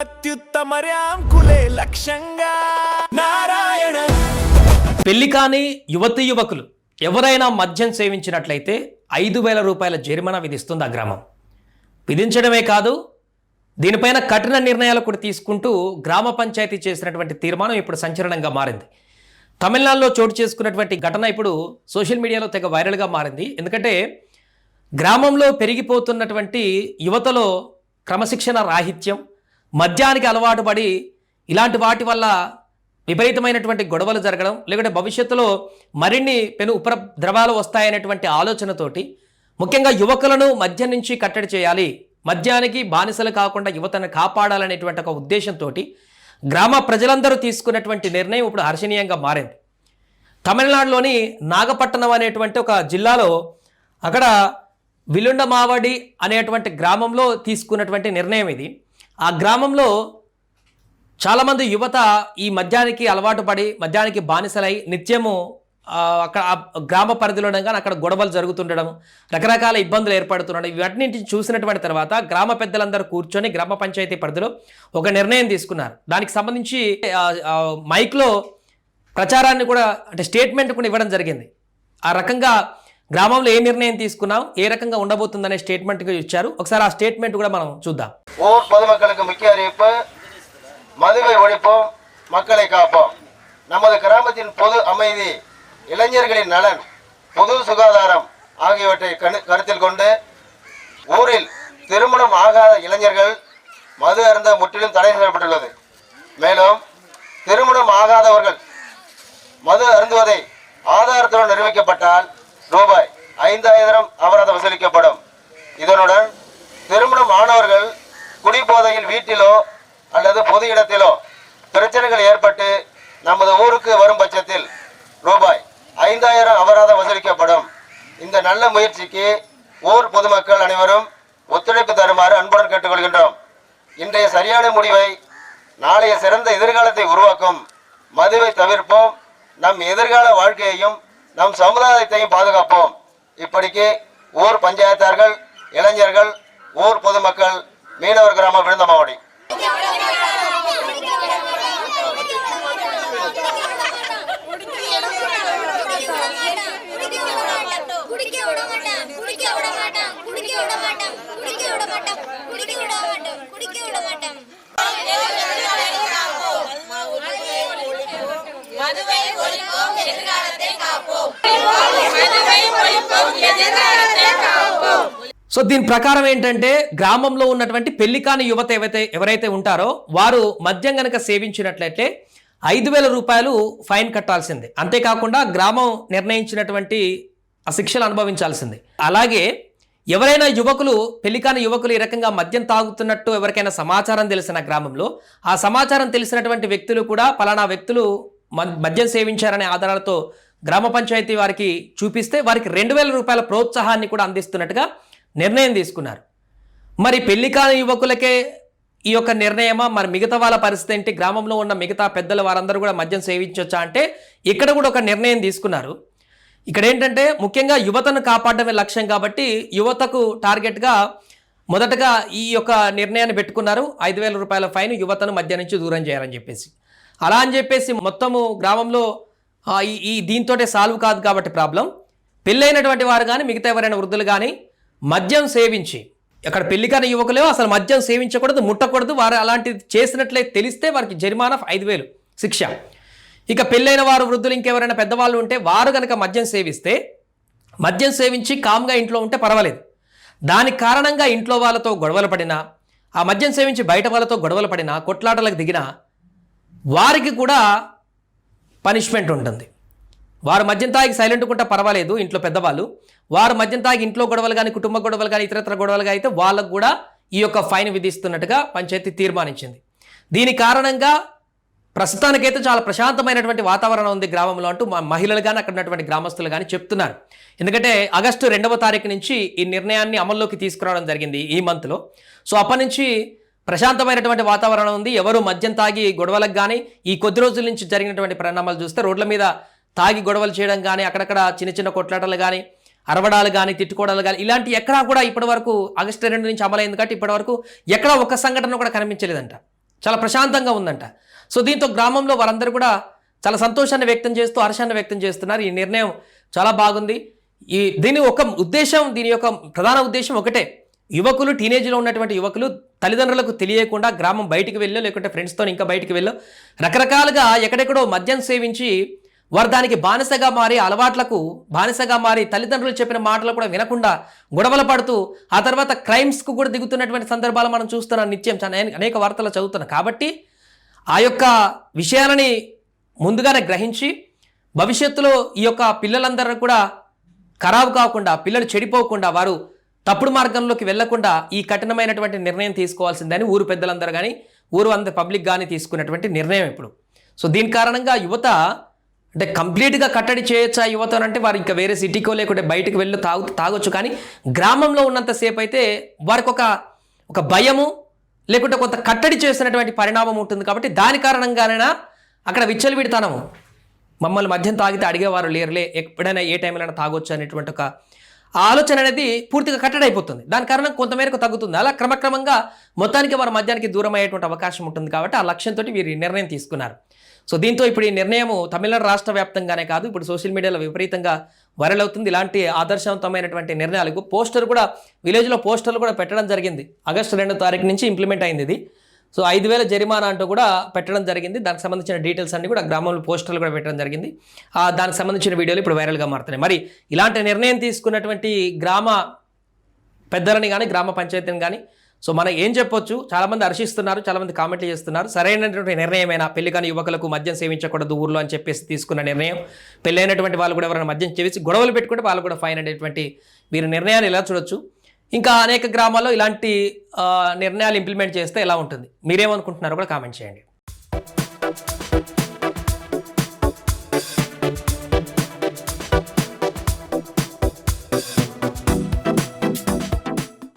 అత్యుత్తమర్యాంకులే లక్ష్యంగా నారాయణ. పెళ్లి కాని యువతి యువకులు ఎవరైనా మద్యం సేవించినట్లయితే 5,000 రూపాయల జరిమానా విధిస్తుంది ఆ గ్రామం. విధించడమే కాదు, దీనిపైన కఠిన నిర్ణయాలు కూడా తీసుకుంటూ గ్రామ పంచాయతీ చేసినటువంటి తీర్మానం ఇప్పుడు సంచలనంగా మారింది. తమిళనాడులో చోటు చేసుకున్నటువంటి ఘటన ఇప్పుడు సోషల్ మీడియాలో తెగ వైరల్గా మారింది. ఎందుకంటే గ్రామంలో పెరిగిపోతున్నటువంటి యువతలో క్రమశిక్షణ రాహిత్యం, మద్యానికి అలవాటు పడి ఇలాంటి వాటి వల్ల విపరీతమైనటువంటి గొడవలు జరగడం, లేకుంటే భవిష్యత్తులో మరిన్ని పెను ఉపద్రవాలు వస్తాయనేటువంటి ఆలోచనతోటి ముఖ్యంగా యువకులను మద్యం నుంచి కట్టడి చేయాలి, మద్యానికి బానిసలు కాకుండా యువతను కాపాడాలనేటువంటి ఒక ఉద్దేశంతో గ్రామ ప్రజలందరూ తీసుకున్నటువంటి నిర్ణయం ఇప్పుడు హర్షణీయంగా మారింది. తమిళనాడులోని నాగపట్టణం అనేటువంటి ఒక జిల్లాలో అక్కడ విలుండమావడి అనేటువంటి గ్రామంలో తీసుకున్నటువంటి నిర్ణయం ఇది. ఆ గ్రామంలో చాలామంది యువత ఈ మద్యానికి అలవాటు పడి మద్యానికి బానిసలై నిత్యము అక్కడ గ్రామ పరిధిలో కానీ అక్కడ గొడవలు జరుగుతుండడం, రకరకాల ఇబ్బందులు ఏర్పడుతుండడం, ఇవన్నింటిని చూసినటువంటి తర్వాత గ్రామ పెద్దలందరూ కూర్చొని గ్రామ పంచాయతీ పరిధిలో ఒక నిర్ణయం తీసుకున్నారు. దానికి సంబంధించి మైక్లో ప్రచారాన్ని కూడా అంటే స్టేట్మెంట్ కూడా ఇవ్వడం జరిగింది. ఆ రకంగా గ్రామంలో ఏ నిర్ణయం తీసుకున్నాం, ఏ రకంగా ఉండబోతుందనే స్టేట్మెంట్ ఇచ్చారు. ఒకసారి ఆ స్టేట్మెంట్ కూడా మనం చూద్దాం. ஊர் பொதுமக்களுக்கு முக்கிய அறிவிப்பு: மதுவை ஒழிப்போம், மக்களை காப்போம். நமது கிராமத்தின் பொது அமைதி, இளைஞர்களின் நலன், பொது சுகாதாரம் ஆகியவற்றை கருத்தில் கொண்டு ஊரில் திருமணம் ஆகாத இளைஞர்கள் மது அருந்த முற்றிலும் தடை செய்யப்பட்டுள்ளது. மேலும் திருமணம் ஆகாதவர்கள் மது அருந்துவதை ஆதாரத்துடன் நிரூபிக்கப்பட்டால் ரூபாய் 5,000 அபராதம் வசூலிக்கப்படும். இதனுடன் திருமணம் ஆனவர்கள் குடிபோதையில் வீட்டிலோ அல்லது பொது இடத்திலோ பிரச்சனைகள் ஏற்பட்டு நமது ஊருக்கு வரும் பட்சத்தில் ரூபாய் 5,000 அபராதம் வசூலிக்கப்படும். இந்த நல்ல முயற்சிக்கு ஊர் பொதுமக்கள் அனைவரும் ஒத்துழைப்பு தருமாறு அன்புடன் கேட்டுக்கொள்கின்றோம். இன்றைய சரியான முடிவை நாளைய சிறந்த எதிர்காலத்தை உருவாக்கும். மதுவை தவிர்ப்போம், நம் எதிர்கால வாழ்க்கையையும் நம் சமுதாயத்தையும் பாதுகாப்போம். இப்படிக்கு ஊர் பஞ்சாயத்தார்கள், இளைஞர்கள், ஊர் பொதுமக்கள், மீனவர் கிராமம் விழுந்தமாவடி. సో దీని ప్రకారం ఏంటంటే గ్రామంలో ఉన్నటువంటి పెళ్లి కాని యువత ఎవరైతే ఉంటారో వారు మద్యం గనక సేవించినట్లయితే 5,000 రూపాయలు ఫైన్ కట్టాల్సిందే. అంతేకాకుండా గ్రామం నిర్ణయించినటువంటి ఆ శిక్షలు అనుభవించాల్సిందే. అలాగే ఎవరైనా యువకులు, పెళ్లి కాని యువకులు ఈ రకంగా మద్యం తాగుతున్నట్టు ఎవరికైనా సమాచారం తెలిసిన గ్రామంలో, ఆ సమాచారం తెలిసినటువంటి వ్యక్తులు కూడా పలానా వ్యక్తులు మద్యం సేవించారనే ఆధారాలతో గ్రామ పంచాయతీ వారికి చూపిస్తే వారికి 2,000 రూపాయల ప్రోత్సాహాన్ని కూడా అందిస్తున్నట్టుగా నిర్ణయం తీసుకున్నారు. మరి పెళ్లి కాని యువకులకే ఈ యొక్క నిర్ణయమా, మరి మిగతా వాళ్ళ పరిస్థితి ఏంటి? గ్రామంలో ఉన్న మిగతా పెద్దలు వారందరూ కూడా మద్యం సేవించవచ్చా అంటే ఇక్కడ కూడా ఒక నిర్ణయం తీసుకున్నారు. ఇక్కడ ఏంటంటే ముఖ్యంగా యువతను కాపాడమే లక్ష్యం కాబట్టి యువతకు టార్గెట్గా మొదటగా ఈ యొక్క నిర్ణయాన్ని పెట్టుకున్నారు. 5,000 రూపాయల ఫైన్, యువతను మద్యం నుంచి దూరం చేయాలని చెప్పేసి. అలా అని చెప్పేసి మొత్తము గ్రామంలో ఈ దీంతోటే సాల్వ్ కాదు కాబట్టి ప్రాబ్లం. పెళ్ళైనటువంటి వారు కానీ మిగతా ఎవరైనా వృద్ధులు కానీ మద్యం సేవించి, అక్కడ పెళ్లి కాని యువకులే అసలు మద్యం సేవించకూడదు, ముట్టకూడదు. వారు అలాంటిది చేసినట్లయితే తెలిస్తే వారికి జరిమానా 5,000 శిక్ష. ఇక పెళ్ళైన వారు, వృద్ధులు, ఇంకెవరైనా పెద్దవాళ్ళు ఉంటే వారు కనుక మద్యం సేవిస్తే, మద్యం సేవించి కామ్గా ఇంట్లో ఉంటే పర్వాలేదు. దానికి కారణంగా ఇంట్లో వాళ్ళతో గొడవలు పడినా, ఆ మద్యం సేవించి బయట వాళ్ళతో గొడవలు పడినా, కొట్లాటలకు దిగినా వారికి కూడా పనిష్మెంట్ ఉంటుంది. వారు మద్యం తాగి సైలెంట్ ఉంటే పర్వాలేదు ఇంట్లో పెద్దవాళ్ళు, వారు మద్యం తాగి ఇంట్లో గొడవలు కానీ, కుటుంబ గొడవలు కానీ, ఇతరత్ర గొడవలుగా అయితే వాళ్ళకు కూడా ఈ యొక్క ఫైన్ విధిస్తున్నట్టుగా పంచాయతీ తీర్మానించింది. దీని కారణంగా ప్రస్తుతానికైతే చాలా ప్రశాంతమైనటువంటి వాతావరణం ఉంది గ్రామంలో అంటూ మహిళలు కానీ అక్కడ ఉన్నటువంటి గ్రామస్తులు కానీ చెప్తున్నారు. ఎందుకంటే ఆగస్టు 2వ తారీఖు నుంచి ఈ నిర్ణయాన్ని అమల్లోకి తీసుకురావడం జరిగింది ఈ మంత్లో. సో అప్పటి నుంచి ప్రశాంతమైనటువంటి వాతావరణం ఉంది. ఎవరు మద్యం తాగి గొడవలకు కానీ, ఈ కొద్ది రోజుల నుంచి జరిగినటువంటి పరిణామాలు చూస్తే రోడ్ల మీద తాగి గొడవలు చేయడం కానీ, అక్కడక్కడ చిన్న చిన్న కొట్లాటలు కానీ, అరవడాలు కానీ, తిట్టుకోవడాలు కానీ, ఇలాంటి ఎక్కడా కూడా ఇప్పటి వరకు ఆగస్టు 2 నుంచి అమలైంది కాబట్టి ఇప్పటి వరకు ఎక్కడా ఒక్క సంఘటన కూడా కనిపించలేదంట. చాలా ప్రశాంతంగా ఉందంట. సో దీంతో గ్రామంలో వారందరూ కూడా చాలా సంతోషాన్ని వ్యక్తం చేస్తూ హర్షాన్ని వ్యక్తం చేస్తున్నారు. ఈ నిర్ణయం చాలా బాగుంది. దీని ఒక ఉద్దేశం, దీని యొక్క ప్రధాన ఉద్దేశం ఒకటే, యువకులు, టీనేజ్లో ఉన్నటువంటి యువకులు తల్లిదండ్రులకు తెలియకుండా గ్రామం బయటికి వెళ్ళో లేకుంటే ఫ్రెండ్స్తో ఇంకా బయటికి వెళ్ళో రకరకాలుగా ఎక్కడెక్కడో మద్యం సేవించి వారు దానికి బానిసగా మారి, అలవాట్లకు బానిసగా మారి, తల్లిదండ్రులు చెప్పిన మాటలు కూడా వినకుండా గొడవలు పడుతూ ఆ తర్వాత క్రైమ్స్కు కూడా దిగుతున్నటువంటి సందర్భాలు మనం చూస్తున్నాం నిత్యం, అనేక వార్తలు చదువుతున్నాం. కాబట్టి ఆ యొక్క విషయాలని ముందుగానే గ్రహించి భవిష్యత్తులో ఈ యొక్క పిల్లలందరూ కూడా ఖరాబు కాకుండా, పిల్లలు చెడిపోకుండా, వారు తప్పుడు మార్గంలోకి వెళ్లకుండా ఈ కఠినమైనటువంటి నిర్ణయం తీసుకోవాల్సిందని ఊరు పెద్దలందరూ కానీ ఊరు అందరు పబ్లిక్ కానీ తీసుకున్నటువంటి నిర్ణయం ఇప్పుడు. సో దీని కారణంగా యువత అంటే కంప్లీట్గా కట్టడి చేయొచ్చు ఆ యువత అంటే వారు ఇంకా వేరే సిటీకో లేకుంటే బయటకు వెళ్ళి తాగొచ్చు. కానీ గ్రామంలో ఉన్నంతసేపు అయితే వారికి ఒక భయము లేకుంటే కొంత కట్టడి చేస్తున్నటువంటి పరిణామం ఉంటుంది. కాబట్టి దాని కారణంగానైనా అక్కడ విచ్చలవిడితనము, మమ్మల్ని మద్యం తాగితే అడిగేవారు లేరులే, ఎప్పుడైనా ఏ టైంలో తాగొచ్చు అనేటువంటి ఒక ఆలోచన అనేది పూర్తిగా కట్టడైపోతుంది. దాని కారణం కొంతమేరకు తగ్గుతుంది. అలా క్రమక్రమంగా మొత్తానికి వారు మద్యానికి దూరం అయ్యేటువంటి అవకాశం ఉంటుంది. కాబట్టి ఆ లక్ష్యంతో వీరు ఈ నిర్ణయం తీసుకున్నారు. సో దీంతో ఇప్పుడు ఈ నిర్ణయం తమిళనాడు రాష్ట్ర వ్యాప్తంగానే కాదు, ఇప్పుడు సోషల్ మీడియాలో విపరీతంగా వైరల్ అవుతుంది. ఇలాంటి ఆదర్శవంతమైనటువంటి నిర్ణయాలకు విలేజ్లో పోస్టర్లు కూడా పెట్టడం జరిగింది. ఆగస్టు 2వ తారీఖు నుంచి ఇంప్లిమెంట్ అయింది ఇది. సో 5,000 జరిమానా అంటూ కూడా పెట్టడం జరిగింది. దానికి సంబంధించిన డీటెయిల్స్ అన్ని కూడా గ్రామంలో పోస్టర్లు కూడా పెట్టడం జరిగింది. దానికి సంబంధించిన వీడియోలు ఇప్పుడు వైరల్గా మారుతున్నాయి. మరి ఇలాంటి నిర్ణయం తీసుకున్నటువంటి గ్రామ పెద్దలని కానీ గ్రామ పంచాయతీని కానీ సో మనం ఏం చెప్పొచ్చు, చాలామంది హర్షిస్తున్నారు, చాలామంది కామెంట్లు చేస్తున్నారు. సరైనటువంటి నిర్ణయమైనా పెళ్లి కానీ యువకులకు మద్యం సేవించకూడదు ఊర్లో అని చెప్పేసి తీసుకున్న నిర్ణయం, పెళ్ళైనటువంటి వాళ్ళు కూడా ఎవరైనా మద్యం చేసి గొడవలు పెట్టుకుంటే వాళ్ళు కూడా ఫైన్ అనేటువంటి వీరి నిర్ణయాలు ఎలా చూడొచ్చు. ఇంకా అనేక గ్రామాల్లో ఇలాంటి నిర్ణయాలు ఇంప్లిమెంట్ చేస్తే ఎలా ఉంటుంది, మీరేమనుకుంటున్నారో కూడా కామెంట్ చేయండి.